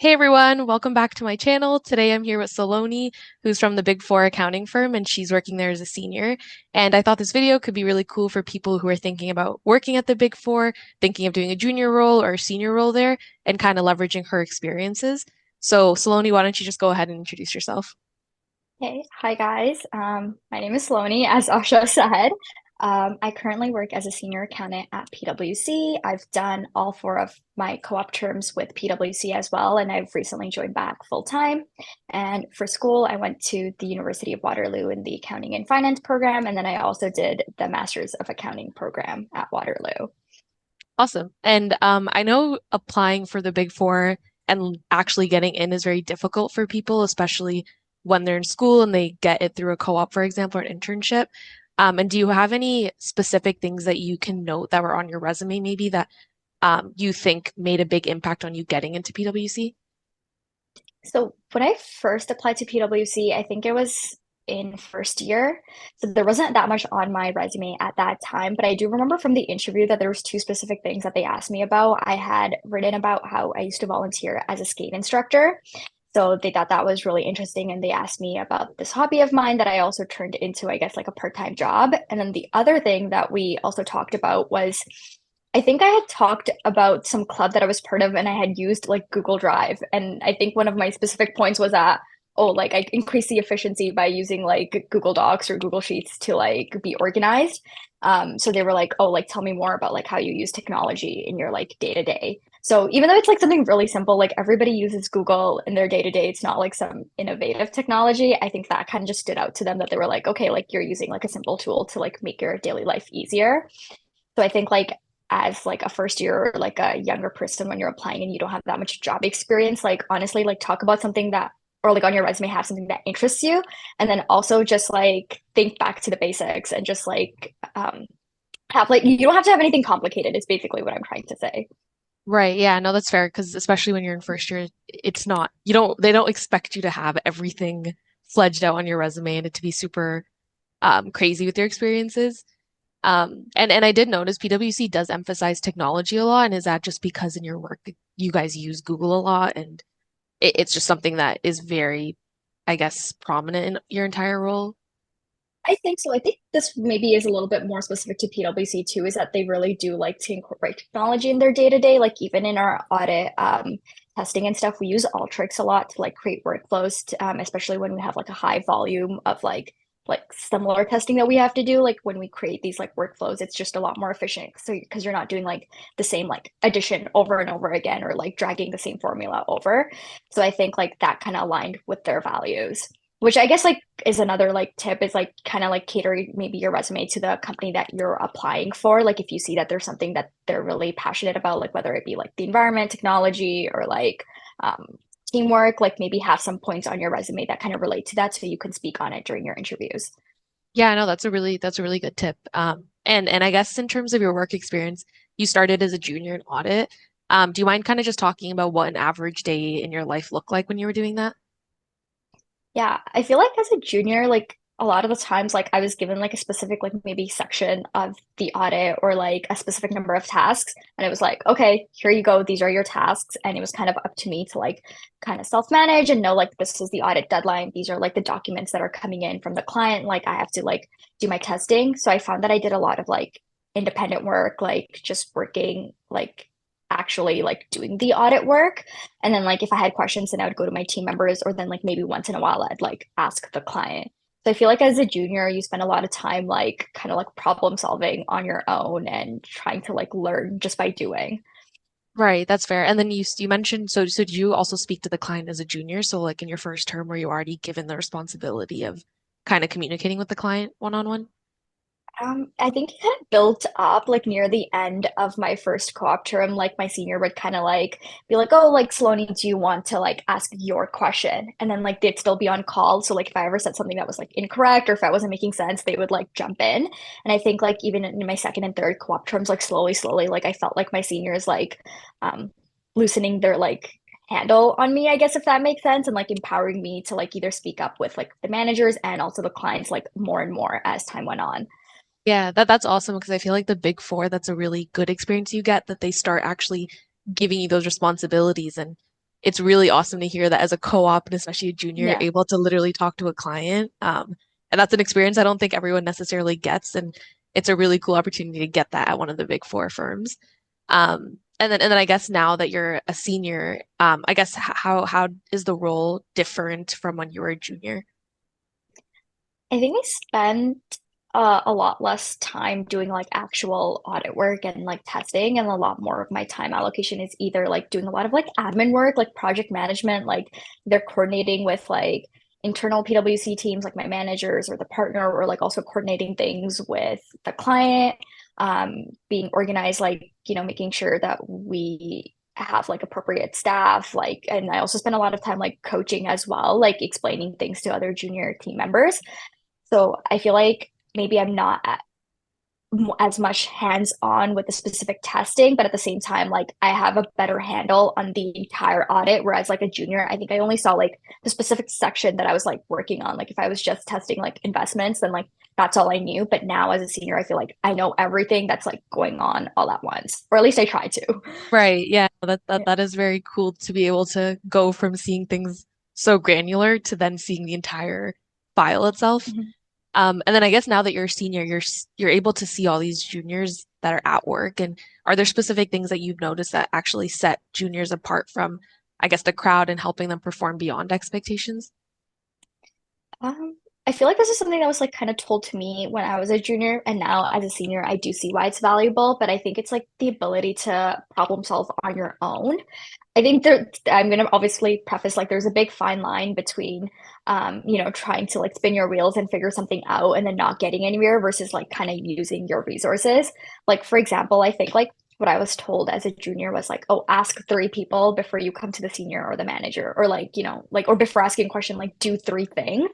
Hey everyone, welcome back to my channel. Today I'm here with Saloni, who's from the Big Four accounting firm, and she's working there as a senior. And I thought this video could be really cool for people who are thinking about working at the Big Four, thinking of doing a junior role or a senior role there, and kind of leveraging her experiences. So, Saloni, why don't you just go ahead and introduce yourself? Hey, hi guys. My name is Saloni, as Asha said. I currently work as a senior accountant at PwC. I've done all four of my co-op terms with PwC as well, and I've recently joined back full time. And for school, I went to the University of Waterloo in the accounting and finance program, and then I also did the Masters of Accounting program at Waterloo. Awesome. And I know applying for the Big Four and actually getting in is very difficult for people, especially when they're in school and they get it through a co-op, for example, or an internship. And do you have any specific things that you can note that were on your resume, maybe that you think made a big impact on you getting into PwC? So when I first applied to PwC, I think it was in first year. So there wasn't that much on my resume at that time, but I do remember from the interview that there was two specific things that they asked me about. I had written about how I used to volunteer as a skate instructor. So they thought that was really interesting and they asked me about this hobby of mine that I also turned into, I guess, like a part-time job. And then the other thing that we also talked about was I think I had talked about some club that I was part of and I had used like Google Drive. And I think one of my specific points was that, oh, like I increased the efficiency by using like Google Docs or Google Sheets to like be organized. So they were like, oh, like tell me more about like how you use technology in your like day to day. So even though it's like something really simple, like everybody uses Google in their day to day, it's not like some innovative technology. I think that kind of just stood out to them that they were like, okay, like you're using like a simple tool to like make your daily life easier. So I think like as like a first year or like a younger person when you're applying and you don't have that much job experience, like honestly, like talk about something that or like on your resume have something that interests you. And then also just like think back to the basics and just like have like you don't have to have anything complicated is basically what I'm trying to say. Right. Yeah, no, that's fair because especially when you're in first year, it's not, they don't expect you to have everything fledged out on your resume and it to be super crazy with your experiences. And I did notice PwC does emphasize technology a lot. And is that just because in your work you guys use Google a lot and it's just something that is very, I guess, prominent in your entire role? I think so. I think this maybe is a little bit more specific to PwC too, is that they really do like to incorporate technology in their day to day. Like even in our audit testing and stuff, we use Alteryx a lot to like create workflows, especially when we have like a high volume of like similar testing that we have to do. Like when we create these like workflows, it's just a lot more efficient. So because you're not doing like the same like addition over and over again or like dragging the same formula over. So I think like that kind of aligned with their values. Which I guess like is another like tip is like kind of like catering maybe your resume to the company that you're applying for. Like if you see that there's something that they're really passionate about, like whether it be like the environment, technology, or like teamwork, like maybe have some points on your resume that kind of relate to that so you can speak on it during your interviews. Yeah, no, that's a really good tip. And I guess in terms of your work experience, you started as a junior in audit. Do you mind kind of just talking about what an average day in your life looked like when you were doing that? Yeah, I feel like as a junior, like a lot of the times, like I was given like a specific, like maybe section of the audit or like a specific number of tasks. And it was like, okay, here you go. These are your tasks. And it was kind of up to me to like kind of self-manage and know like this is the audit deadline. These are like the documents that are coming in from the client. Like I have to like do my testing. So I found that I did a lot of like independent work, like just working like actually like doing the audit work. And then like if I had questions, then I would go to my team members, or then like maybe once in a while I'd like ask the client. So I feel like as a junior, you spend a lot of time like kind of like problem solving on your own and trying to like learn just by doing. Right, that's fair. And then you mentioned so did you also speak to the client as a junior? So like in your first term, were you already given the responsibility of kind of communicating with the client one on one? I think it kind of built up like near the end of my first co-op term. Like my senior would kind of like be like, "Oh, like Saloni, do you want to like ask your question?" And then like they'd still be on call. So like if I ever said something that was like incorrect or if I wasn't making sense, they would like jump in. And I think like even in my second and third co-op terms, like slowly, like I felt like my seniors like um loosening their like handle on me, I guess if that makes sense, and like empowering me to like either speak up with like the managers and also the clients like more and more as time went on. Yeah, that's awesome because I feel like the Big Four, that's a really good experience you get that they start actually giving you those responsibilities. And it's really awesome to hear that as a co-op and especially a junior, you're Yeah. able to literally talk to a client. And that's an experience I don't think everyone necessarily gets. And it's a really cool opportunity to get that at one of the big four firms. And then I guess now that you're a senior, I guess how is the role different from when you were a junior? I think I spent a lot less time doing like actual audit work and like testing, and a lot more of my time allocation is either like doing a lot of like admin work, like project management, like they're coordinating with like internal PwC teams, like my managers or the partner, or like also coordinating things with the client, being organized, like, making sure that we have like appropriate staff, like, and I also spend a lot of time like coaching as well, like explaining things to other junior team members. So I feel like maybe I'm not as much hands-on with the specific testing, but at the same time, like I have a better handle on the entire audit. Whereas like a junior, I think I only saw like the specific section that I was like working on. Like if I was just testing like investments, then like that's all I knew. But now as a senior, I feel like I know everything that's like going on all at once, or at least I try to. Right. Yeah. That that Yeah. that is very cool to be able to go from seeing things so granular to then seeing the entire file itself. Mhm. And then I guess now that you're a senior, you're able to see all these juniors that are at work. And are there specific things that you've noticed that actually set juniors apart from, I guess, the crowd and helping them perform beyond expectations? I feel like this is something that was like kind of told to me when I was a junior, and now as a senior, I do see why it's valuable. But I think it's like the ability to problem solve on your own. I think I'm gonna obviously preface like there's a big fine line between, trying to like spin your wheels and figure something out and then not getting anywhere versus like kind of using your resources. Like for example, I think like what I was told as a junior was like, oh, ask three people before you come to the senior or the manager, or like, like, or before asking a question, like do three things.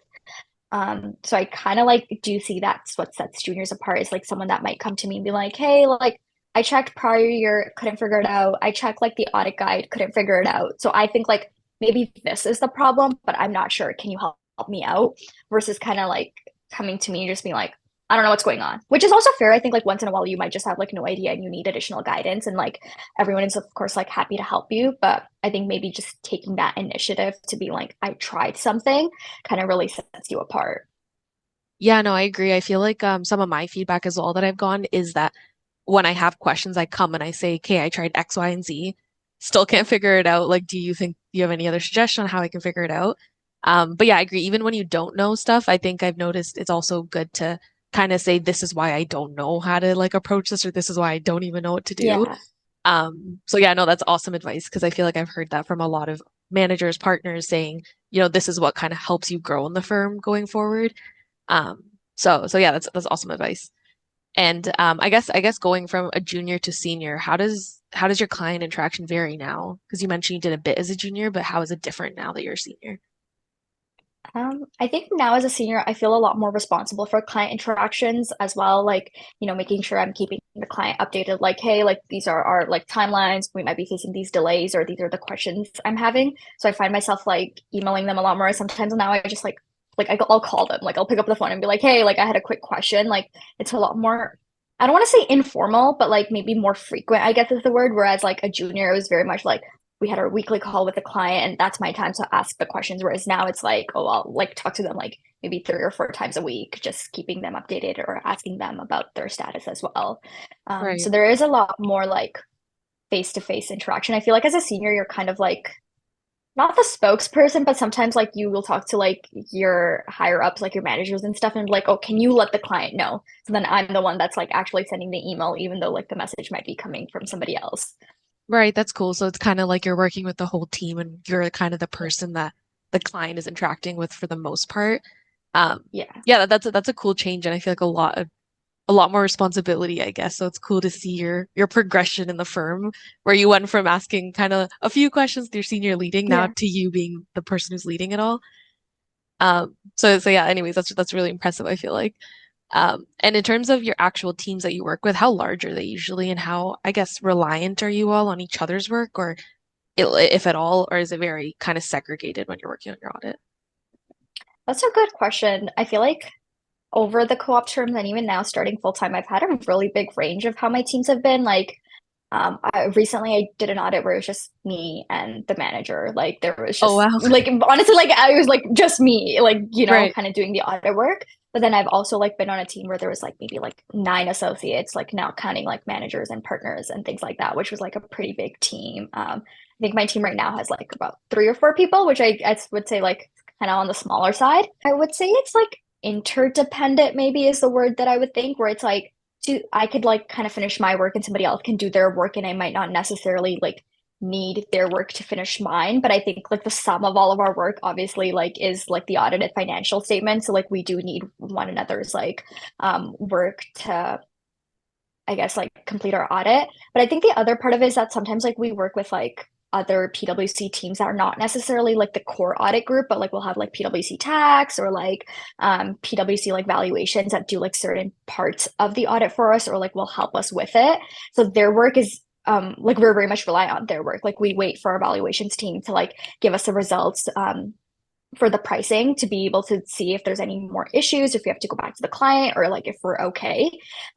So I kind of like do see that's what sets juniors apart is like someone that might come to me and be like, hey, like I checked prior year, couldn't figure it out. I checked like the audit guide, couldn't figure it out. So I think like maybe this is the problem, but I'm not sure. Can you help me out? Versus kind of like coming to me and just being like, I don't know what's going on, which is also fair. I think like once in a while you might just have like no idea and you need additional guidance, and like everyone is of course like happy to help you. But I think maybe just taking that initiative to be like, I tried something kind of really sets you apart. Yeah, no, I agree. I feel like some of my feedback as well that I've gone is that when I have questions, I come and I say, okay, I tried X, Y, and Z, still can't figure it out. Like, do you think you have any other suggestion on how I can figure it out? But yeah, I agree. Even when you don't know stuff, I think I've noticed it's also good to kind of say, this is why I don't know how to like approach this, or this is why I don't even know what to do. Yeah. So yeah, no, that's awesome advice because I feel like I've heard that from a lot of managers, partners saying, this is what kind of helps you grow in the firm going forward. Um, so yeah, that's awesome advice. And I guess going from a junior to senior, how does your client interaction vary now? Because you mentioned you did a bit as a junior, but how is it different now that you're a senior? I think now as a senior, I feel a lot more responsible for client interactions as well. Like, making sure I'm keeping the client updated, like, hey, like these are our like timelines. We might be facing these delays, or these are the questions I'm having. So I find myself like emailing them a lot more. Sometimes now I just I'll call them, like I'll pick up the phone and be like, hey, like I had a quick question. Like it's a lot more, I don't want to say informal, but like maybe more frequent, I guess is the word. Whereas like a junior, it was very much like we had our weekly call with the client and that's my time to ask the questions. Whereas now it's like, oh, I'll like talk to them like maybe three or four times a week, just keeping them updated or asking them about their status as well. So Right. there is a lot more like face-to-face interaction. I feel like as a senior, you're kind of like not the spokesperson, but sometimes like you will talk to like your higher ups, like your managers and stuff, and be like, oh, can you let the client know? So then I'm the one that's like actually sending the email, even though like the message might be coming from somebody else. Right, that's cool. So it's kind of like you're working with the whole team and you're kind of the person that the client is interacting with for the most part. Yeah. Yeah, that's a cool change, and I feel like a lot more responsibility, I guess. So it's cool to see your progression in the firm, where you went from asking kind of a few questions to your senior leading now Yeah. to you being the person who's leading it all. So yeah, anyways, that's really impressive, I feel like. And in terms of your actual teams that you work with, how large are they usually, and how, I guess, reliant are you all on each other's work, or if at all, or is it very kind of segregated when you're working on your audit? That's a good question. I feel like over the co-op terms and even now starting full time, I've had a really big range of how my teams have been. Like Recently I did an audit where it was just me and the manager. Like there was Oh, just wow. like honestly like I was like just me, like, Right. kind of doing the audit work. But then I've also like been on a team where there was like maybe like 9 associates, like now counting like managers and partners and things like that, which was like a pretty big team. I think my team right now has like about 3 or 4 people, which I would say like kind of on the smaller side. I would say it's like interdependent, maybe is the word that I would think, where it's like I could like kind of finish my work and somebody else can do their work and I might not necessarily like need their work to finish mine. But I think like the sum of all of our work obviously like is like the audited financial statement. So like we do need one another's like work to, I guess, like complete our audit. But I think the other part of it is that sometimes like we work with like other PwC teams that are not necessarily like the core audit group, but like we'll have like PwC tax or like PwC like valuations that do like certain parts of the audit for us or like will help us with it. So their work is like we're very much rely on their work. Like we wait for our valuations team to like give us the results for the pricing to be able to see if there's any more issues, if we have to go back to the client or like if we're okay.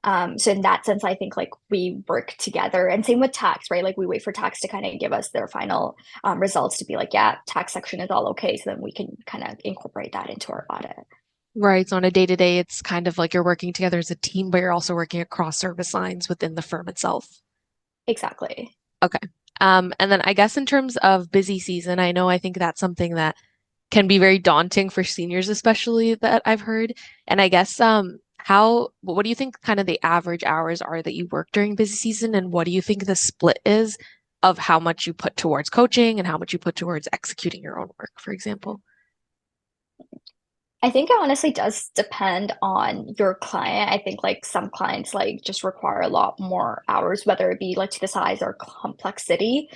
So in that sense, I think like we work together and same with tax, right? Like we wait for tax to kind of give us their final results to be like, yeah, tax section is all okay. So then we can kind of incorporate that into our audit. Right. So on a day to day, it's kind of like you're working together as a team, but you're also working across service lines within the firm itself. Exactly. Okay. And then I guess in terms of busy season, I think that's something that can be very daunting for seniors, especially that I've heard. And I guess what do you think kind of the average hours are that you work during busy season, and what do you think the split is of how much you put towards coaching and how much you put towards executing your own work, for example? I think it honestly does depend on your client. I think like some clients like just require a lot more hours, whether it be like to the size or complexity.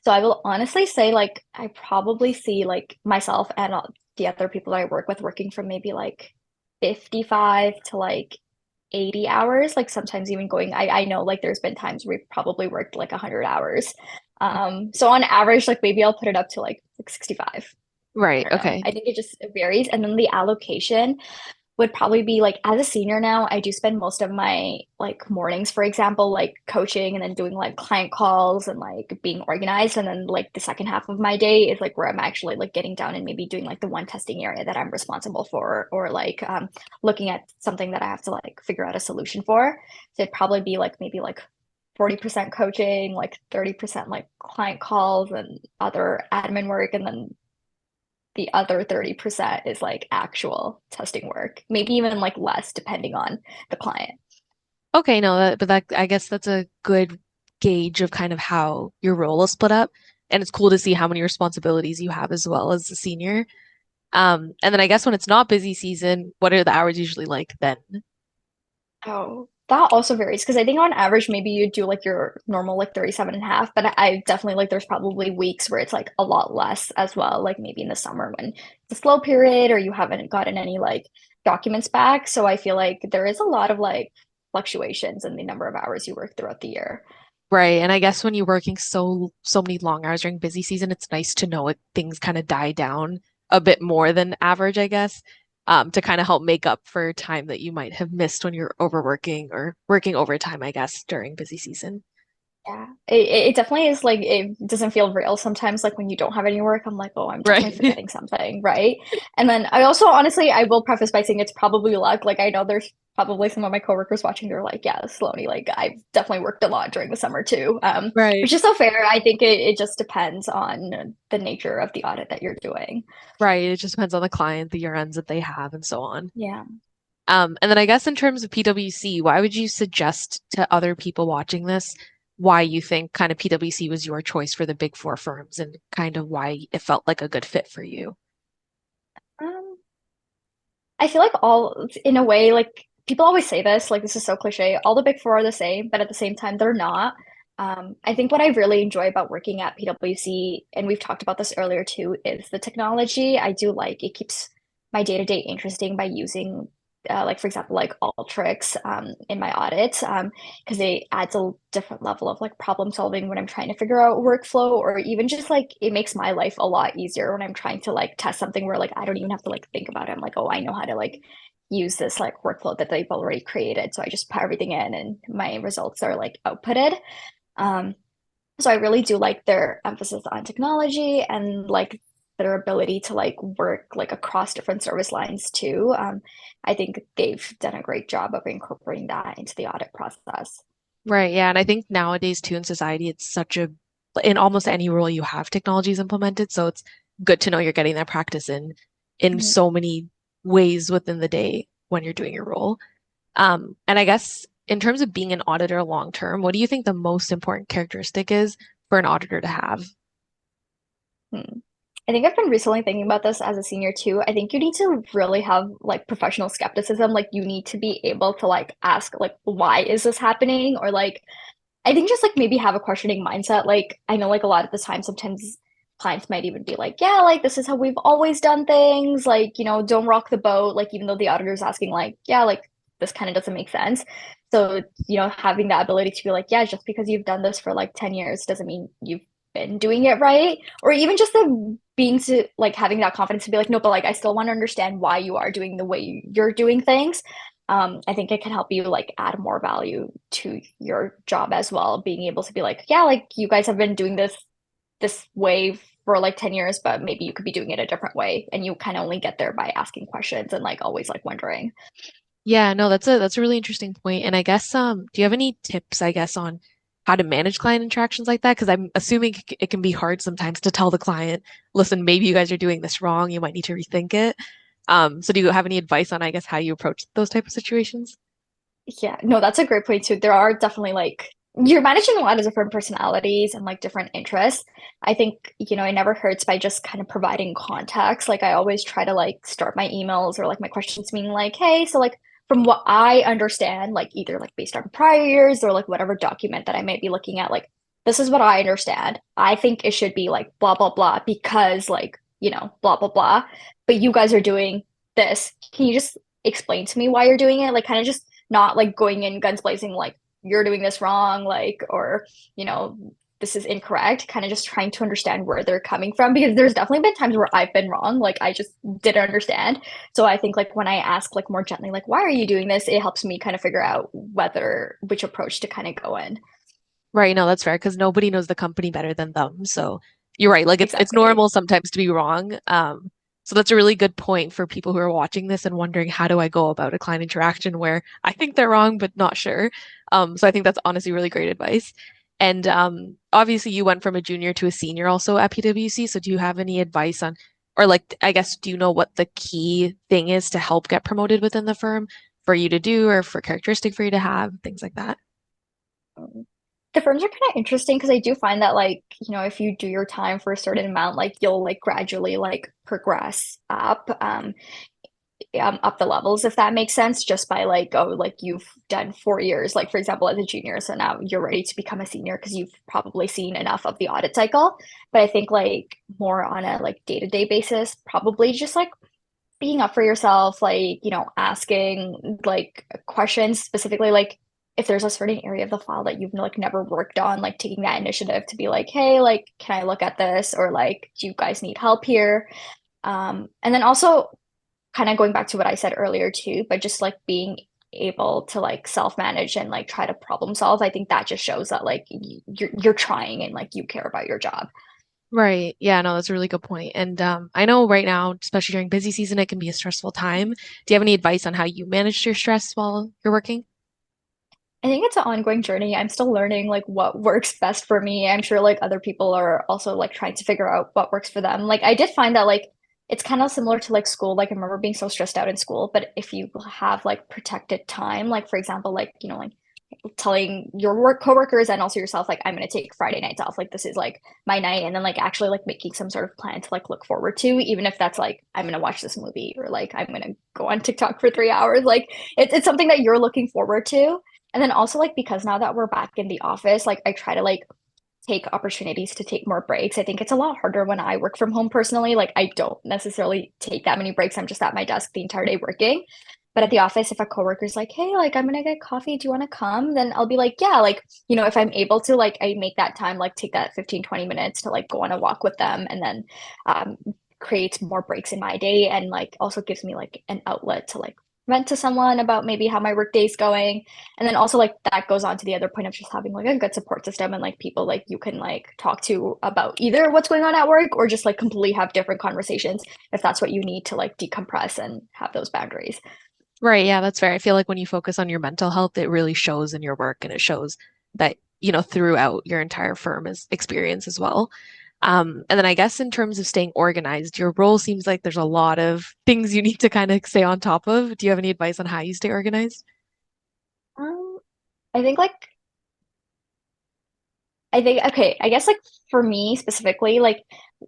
So I will honestly say like I probably see like myself and the other people that I work with working from maybe like 55 to like 80 hours, like sometimes even going, I know like there's been times we've probably worked like 100 hours. So on average, like maybe I'll put it up to like 65. I Right. don't know. Okay. I think it just varies. And then the allocation would probably be like as a senior now, I do spend most of my like mornings, for example, like coaching and then doing like client calls and like being organized. And then like the second half of my day is like where I'm actually like getting down and maybe doing like the one testing area that I'm responsible for or like looking at something that I have to like figure out a solution for. So it'd probably be like maybe like 40% coaching, like 30% like client calls and other admin work, and then the other 30% is like actual testing work, maybe even like less depending on the client. Okay, no, but that I guess that's a good gauge of kind of how your role is split up. And it's cool to see how many responsibilities you have as well as a senior. And then I guess when it's not busy season, what are the hours usually like then? Oh, that also varies because I think on average, maybe you do like your normal like 37 and a half, but I definitely like there's probably weeks where it's like a lot less as well, like maybe in the summer when it's a slow period or you haven't gotten any like documents back. So I feel like there is a lot of like fluctuations in the number of hours you work throughout the year. Right. And I guess when you're working so many long hours during busy season, it's nice to know it things kind of die down a bit more than average, I guess, to kind of help make up for time that you might have missed when you're overworking or working overtime, I guess, during busy season. Yeah, it definitely is like it doesn't feel real sometimes. Like when you don't have any work, I'm like, oh, I'm definitely Right. forgetting something, right? And then I also honestly, I will preface by saying it's probably luck. Like I know there's probably some of my coworkers watching. They're like, yeah, Saloni, like I've definitely worked a lot during the summer too. Right. Which is so fair. I think it just depends on the nature of the audit that you're doing. Right. It just depends on the client, the year ends that they have, and so on. Yeah. And then I guess in terms of PwC, why would you suggest to other people watching this why you think kind of PwC was your choice for the big four firms and kind of why it felt like a good fit for you? Um, I feel like all, in a way, like people always say this, like this is so cliche. All the big four are the same, but at the same time, they're not. I think what I really enjoy about working at PwC, and we've talked about this earlier too, is the technology. I do like it keeps my day-to-day interesting by using, like for example, like Alteryx in my audits, because it adds a different level of like problem solving when I'm trying to figure out workflow, or even just like it makes my life a lot easier when I'm trying to like test something where like I don't even have to like think about it. I'm like, oh, I know how to like use this like workflow that they've already created. So I just put everything in and my results are like outputted. Um, so I really do like their emphasis on technology and like their ability to like work like across different service lines too. I think they've done a great job of incorporating that into the audit process. Right, yeah. And I think nowadays too in society, it's such a, in almost any role you have technologies implemented. So it's good to know you're getting that practice in Mhm. so many ways within the day when you're doing your role. And I guess in terms of being an auditor long term, what do you think the most important characteristic is for an auditor to have? Hmm. I think I've been recently thinking about this as a senior too. I think you need to really have like professional skepticism. Like you need to be able to like ask like why is this happening? Or like I think just like maybe have a questioning mindset. Like I know like a lot of the time sometimes clients might even be like, yeah, like this is how we've always done things. Like, don't rock the boat. Like even though the auditor's asking like, yeah, like this kind of doesn't make sense. So, having that ability to be like, yeah, just because you've done this for like 10 years doesn't mean you've been doing it right. Or even just the being to like having that confidence to be like, no, but like I still want to understand why you are doing the way you're doing things. I think it can help you like add more value to your job as well, being able to be like, yeah, like you guys have been doing this way for like 10 years, but maybe you could be doing it a different way. And you kind of only get there by asking questions and like always like wondering. Yeah, no, that's a really interesting point. And I guess do you have any tips, I guess, on how to manage client interactions like that? Because I'm assuming it can be hard sometimes to tell the client, listen, maybe you guys are doing this wrong. You might need to rethink it. So do you have any advice on, I guess, how you approach those type of situations? Yeah, no, that's a great point too. There are definitely like you're managing a lot of different personalities and like different interests. I think, it never hurts by just kind of providing context. Like I always try to like start my emails or like my questions being like, hey, so like from what I understand, like either like based on prior years or like whatever document that I may be looking at, like this is what I understand. I think it should be like blah blah blah because like, blah blah blah. But you guys are doing this. Can you just explain to me why you're doing it? Like kind of just not like going in guns blazing like you're doing this wrong like or you know this is incorrect, kind of just trying to understand where they're coming from because there's definitely been times where I've been wrong, like I just didn't understand. So I think like when I ask like more gently like why are you doing this, it helps me kind of figure out whether which approach to kind of go in. Right, no, that's fair because nobody knows the company better than them. So you're right. Like it's Exactly. normal sometimes to be wrong. So that's a really good point for people who are watching this and wondering how do I go about a client interaction where I think they're wrong but not sure. So I think that's honestly really great advice. And obviously you went from a junior to a senior also at PwC. So do you have any advice on, or like I guess do you know what the key thing is to help get promoted within the firm for you to do or for characteristic for you to have, things like that? The firms are kind of interesting because I do find that like, if you do your time for a certain amount, like you'll like gradually like progress up the levels, if that makes sense, just by like, oh, like you've done 4 years, like for example, as a junior. So now you're ready to become a senior because you've probably seen enough of the audit cycle. But I think like more on a like day-to-day basis, probably just like being up for yourself, like, asking like questions specifically, like if there's a certain area of the file that you've like never worked on, like taking that initiative to be like, hey, like, can I look at this? Or like, do you guys need help here? And then also kind of going back to what I said earlier too, but just like being able to like self-manage and like try to problem solve. I think that just shows that like you're trying and like you care about your job. Right. Yeah, no, that's a really good point. And I know right now, especially during busy season, it can be a stressful time. Do you have any advice on how you manage your stress while you're working? I think it's an ongoing journey. I'm still learning like what works best for me. I'm sure like other people are also like trying to figure out what works for them. Like I did find that like it's kind of similar to like school. Like I remember being so stressed out in school, but if you have like protected time, like for example, like like telling your work coworkers and also yourself, like I'm gonna take Friday nights off. Like this is like my night, and then like actually like making some sort of plan to like look forward to, even if that's like I'm gonna watch this movie or like I'm gonna go on TikTok for 3 hours. Like it's something that you're looking forward to. And then also like because now that we're back in the office, like I try to like take opportunities to take more breaks. I think it's a lot harder when I work from home personally. Like I don't necessarily take that many breaks. I'm just at my desk the entire day working. But at the office, if a coworker's like, hey, like I'm gonna get coffee, do you want to come? Then I'll be like, yeah, like, if I'm able to, like I make that time, like take that 15, 20 minutes to like go on a walk with them and then creates more breaks in my day and like also gives me like an outlet to like vent to someone about maybe how my work day's going. And then also like that goes on to the other point of just having like a good support system and like people like you can like talk to about either what's going on at work or just like completely have different conversations if that's what you need to like decompress and have those boundaries. Right, yeah, that's fair. I feel like when you focus on your mental health, it really shows in your work and it shows that, throughout your entire firm's experience as well. And then I guess in terms of staying organized, your role seems like there's a lot of things you need to kind of stay on top of. Do you have any advice on how you stay organized? Um, I think like okay, I guess like for me specifically, like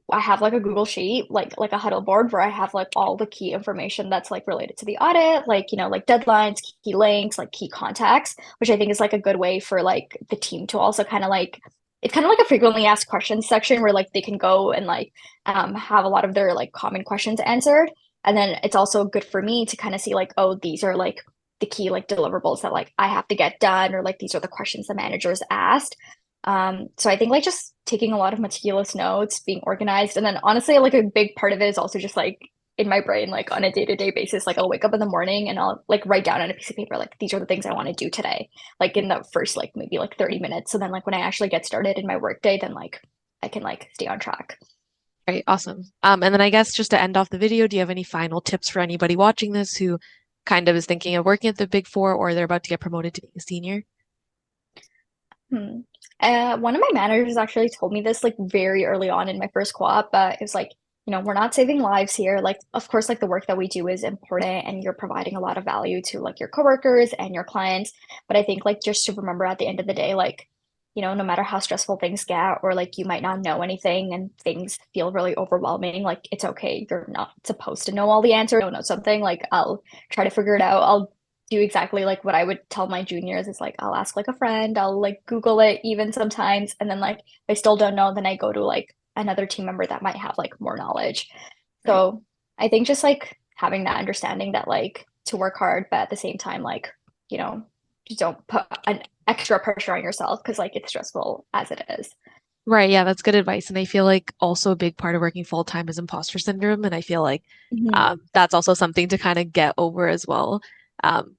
I have like a Google Sheet, like a huddle board where I have like all the key information that's like related to the audit, like like deadlines, key links, like key contacts, which I think is like a good way for like the team to also kind of like it's kind of like a frequently asked questions section where like they can go and like have a lot of their like common questions answered. And then it's also good for me to kind of see like, oh, these are like the key like deliverables that like I have to get done, or like these are the questions the managers asked. So I think like just taking a lot of meticulous notes, being organized, and then honestly, like a big part of it is also just like in my brain, like on a day-to-day basis, like I'll wake up in the morning and I'll like write down on a piece of paper, like these are the things I want to do today, like in the first like maybe like 30 minutes. So then like when I actually get started in my workday, then like I can like stay on track. Right, awesome. And then I guess just to end off the video, do you have any final tips for anybody watching this who kind of is thinking of working at the Big Four or they're about to get promoted to being a senior? Hmm. One of my managers actually told me this like very early on in my first co-op, but it was like, we're not saving lives here. Like, of course, like the work that we do is important and you're providing a lot of value to like your coworkers and your clients. But I think like just to remember at the end of the day, like, no matter how stressful things get or like you might not know anything and things feel really overwhelming, like it's okay. You're not supposed to know all the answers. Don't know something, like I'll try to figure it out. I'll do exactly like what I would tell my juniors is like I'll ask like a friend, I'll like Google it even sometimes, and then like if I still don't know, then I go to like another team member that might have like more knowledge. Right. So I think just like having that understanding that like to work hard, but at the same time, like, you know, just don't put an extra pressure on yourself because like it's stressful as it is. Right, yeah, that's good advice. And I feel like also a big part of working full time is imposter syndrome. And I feel like Mhm. that's also something to kind of get over as well.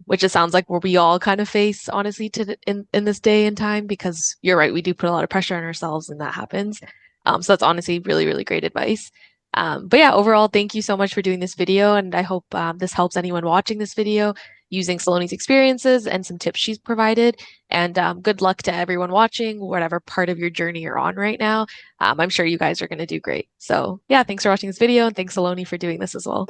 Which it sounds like where we all kind of face, honestly, in this day and time, because you're right, we do put a lot of pressure on ourselves and that happens. So that's honestly really, really great advice. But yeah, overall, thank you so much for doing this video, and I hope this helps anyone watching this video using Saloni's experiences and some tips she's provided. And good luck to everyone watching, whatever part of your journey you're on right now. I'm sure you guys are going to do great. So yeah, thanks for watching this video, and thanks Saloni for doing this as well.